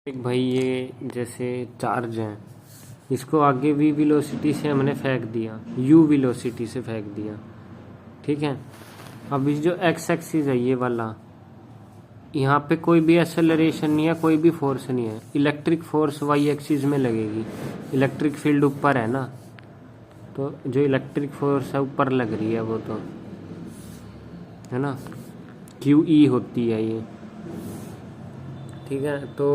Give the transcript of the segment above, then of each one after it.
एक भाई ये जैसे चार्ज है, इसको आगे v वेलोसिटी से हमने फेंक दिया, u वेलोसिटी से फेंक दिया, ठीक है। अब इस जो x एक्सिस है ये वाला, यहाँ पे कोई भी एक्सेलरेशन नहीं है, कोई भी फोर्स नहीं है। इलेक्ट्रिक फोर्स y एक्सिस में लगेगी, इलेक्ट्रिक फील्ड ऊपर है ना, तो जो इलेक्ट्रिक फोर्स है ऊपर लग रही है वो तो है ना, QE होती है ये, ठीक है। तो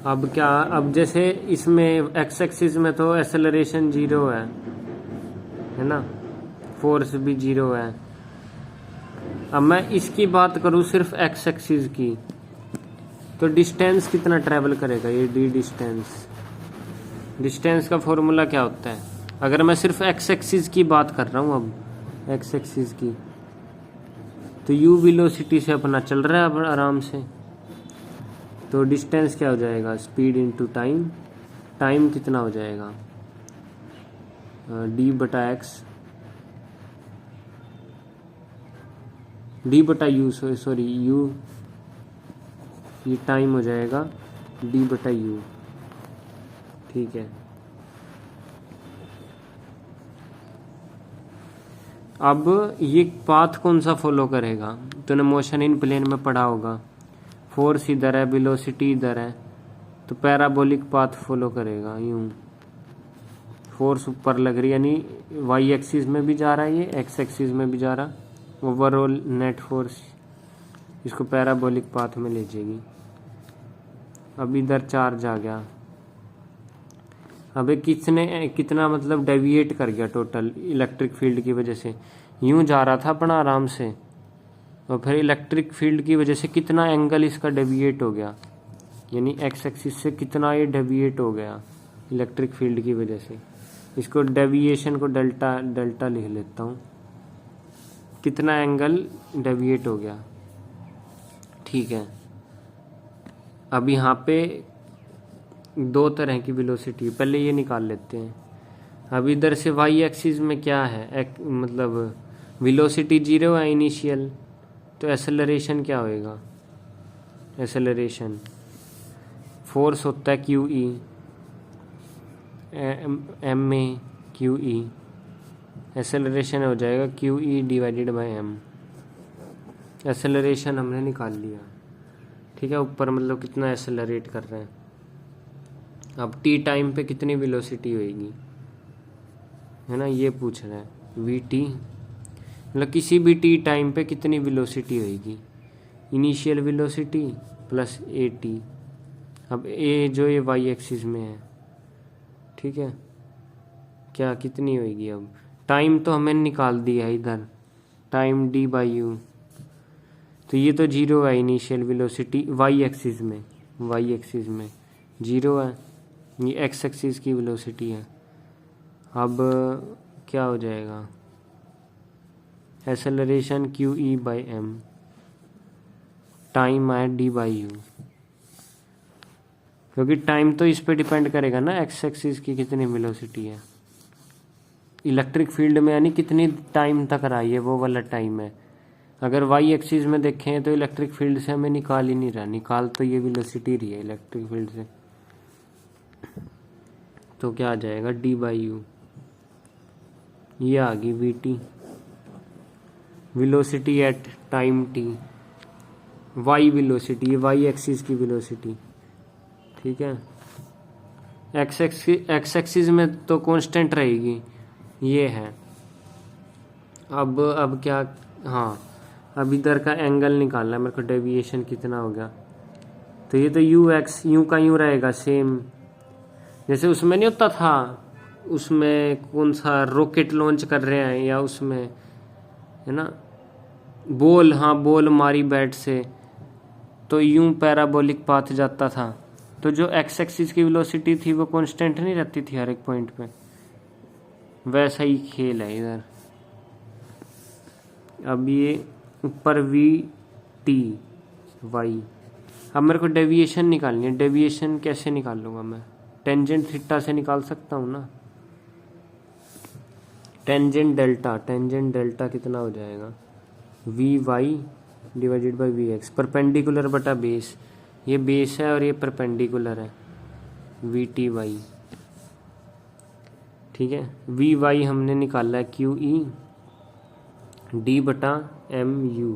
अब क्या, अब जैसे इसमें x एक्सिस में तो एक्सेलरेशन 0 है ना, फोर्स भी 0 है। अब मैं इसकी बात करूँ सिर्फ x एक्सिस की, तो डिस्टेंस कितना ट्रैवल करेगा ये d डिस्टेंस, डिस्टेंस का फॉर्मूला क्या होता है? अगर मैं सिर्फ x एक्सिस की बात कर रहा हूँ, अब x एक्सिस की, तो u वेलोसिटी से अपना चल रहा है अब आराम से, तो डिस्टेंस क्या हो जाएगा, स्पीड इनटू टाइम, टाइम कितना हो जाएगा d बटा x, d बटा u, सॉरी u, ये टाइम हो जाएगा d बटा u, ठीक है। अब ये पाथ कौन सा फॉलो करेगा, तूने मोशन इन प्लेन में पढ़ा होगा, फोर्स इधर है, वेलोसिटी इधर है, तो पैराबोलिक पाथ फॉलो करेगा। यूं फोर्स ऊपर लग रही है, यानी y एक्सिस में भी जा रहा है, ये x एक्सिस में भी जा रहा, ओवरऑल नेट फोर्स इसको पैराबोलिक पाथ में ले जाएगी। अब इधर चार्ज आ गया, अबे कितना मतलब डेविएट कर गया टोटल इलेक्ट्रिक फील्ड की वजह से, यूं जा रहा था अपना आराम से, और फिर इलेक्ट्रिक फील्ड की वजह से कितना एंगल इसका डेविएट हो गया, यानी एक्स एक्सिस से कितना ये डेविएट हो गया इलेक्ट्रिक फील्ड की वजह से। इसको डेविएशन को डेल्टा डेल्टा लिख लेता हूँ, कितना एंगल डेविएट हो गया, ठीक है। अब यहाँ पे दो तरह की वेलोसिटी, पहले ये निकाल लेते हैं। अब इधर से y एक्सिस में क्या है, मतलब वेलोसिटी 0 है इनिशियल, तो एक्सेलरेशन क्या होएगा, एक्सेलरेशन फोर्स होता है QE, ma QE, एक्सेलरेशन हो जाएगा QE divided by m, acceleration हमने निकाल लिया, ठीक है। ऊपर मतलब कितना एक्सेलरेट कर रहे हैं। अब t टाइम पे कितनी वेलोसिटी होएगी, है ना, ये पूछ रहा है, vt मतलब किसी भी t टाइम पे कितनी वेलोसिटी होएगी, इनिशियल वेलोसिटी प्लस at। अब a जो ये y एक्सिस में है, ठीक है, क्या कितनी होएगी, अब टाइम तो हमें निकाल दिया है इधर, टाइम d बाई यू, तो ये तो 0 है इनिशियल वेलोसिटी y एक्सिस में, y एक्सिस में 0 है, ये x एक्सिस की वेलोसिटी है। अब क्या हो जाएगा, acceleration QE by m, time आया d बाई यू, क्योंकि टाइम तो इस पे डिपेंड करेगा ना x एक्सिस की कितनी वेलोसिटी है इलेक्ट्रिक फील्ड में, यानी कितनी टाइम तक रही है वो वाला टाइम है। अगर y एक्सिस में देखें तो इलेक्ट्रिक फील्ड से हमें निकाल ही नहीं रहा, निकाल तो ये वेलोसिटी रही है इलेक्ट्रिक फील्ड से, तो क्या आ जाएगा d बाई यू, ये आ गई vt, velocity at time t, y velocity, ये y एक्सिस की वेलोसिटी, ठीक है। x एक्सिस में तो कांस्टेंट रहेगी, ये है। अब क्या, हाँ अब इधर का एंगल निकालना है मेरे को, डेविएशन कितना हो गया, तो ये तो यूं का यूं रहेगा सेम, जैसे उसमें नहीं होता था, उसमें कौन सा रॉकेट लॉन्च कर रहे हैं, या उसमें है ना बॉल, हाँ बॉल मारी बैट से, तो यूं पैराबोलिक पाथ जाता था, तो जो एक्स एक्सिस की वेलोसिटी थी वो कांस्टेंट नहीं रहती थी हर एक पॉइंट पे, वैसा ही खेल है इधर। अब ये ऊपर vt y, अब मेरे को डेविएशन निकालनी है, डेविएशन कैसे निकाल लूँगा मैं, टेंजेंट थीटा से निकाल सकता हूँ ना, टेंजेंट डेल्टा कितना हो जाएगा, vy divided by V X, perpendicular बटा बेस, ये बेस है और ये परपेंडिकुलर है, वी टी वाई। ठीक है, वी वाई हमने निकाला है क्यू ई डी बटा एम यू।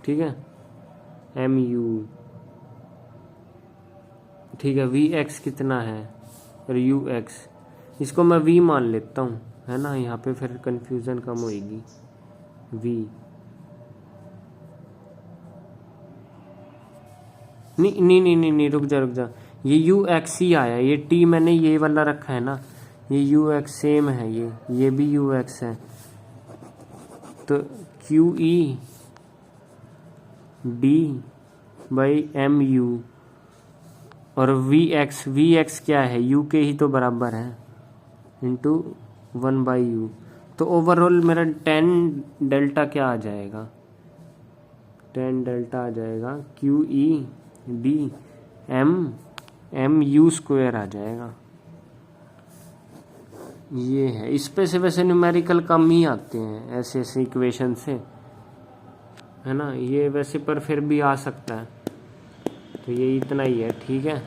ठीक है, एम यू। ठीक है, वी एक्स कितना है और यू एक्स, इसको मैं वी मान लेता हूँ, है ना, यहाँ पे फिर कंफ्यूजन कम होएगी। वी नहीं नहीं नहीं नहीं नहीं, रुक जा, ये यू एक्स ही आया, ये टी मैंने ये वाला रखा है ना, ये यू एक्स सेम है, ये भी यू एक्स है। तो Q E D by M U और वी एक्स क्या है, यू के ही तो बराबर है, इंटू 1/u। तो ओवरऑल मेरा 10 डेल्टा क्या आ जाएगा, 10 डेल्टा आ जाएगा Q E D M U square आ जाएगा। ये है, इस पे से वैसे न्यूमेरिकल कम ही आते हैं ऐसे ऐसे इक्वेशन से, है ना, ये वैसे पर फिर भी आ सकता है। तो ये इतना ही है, ठीक है।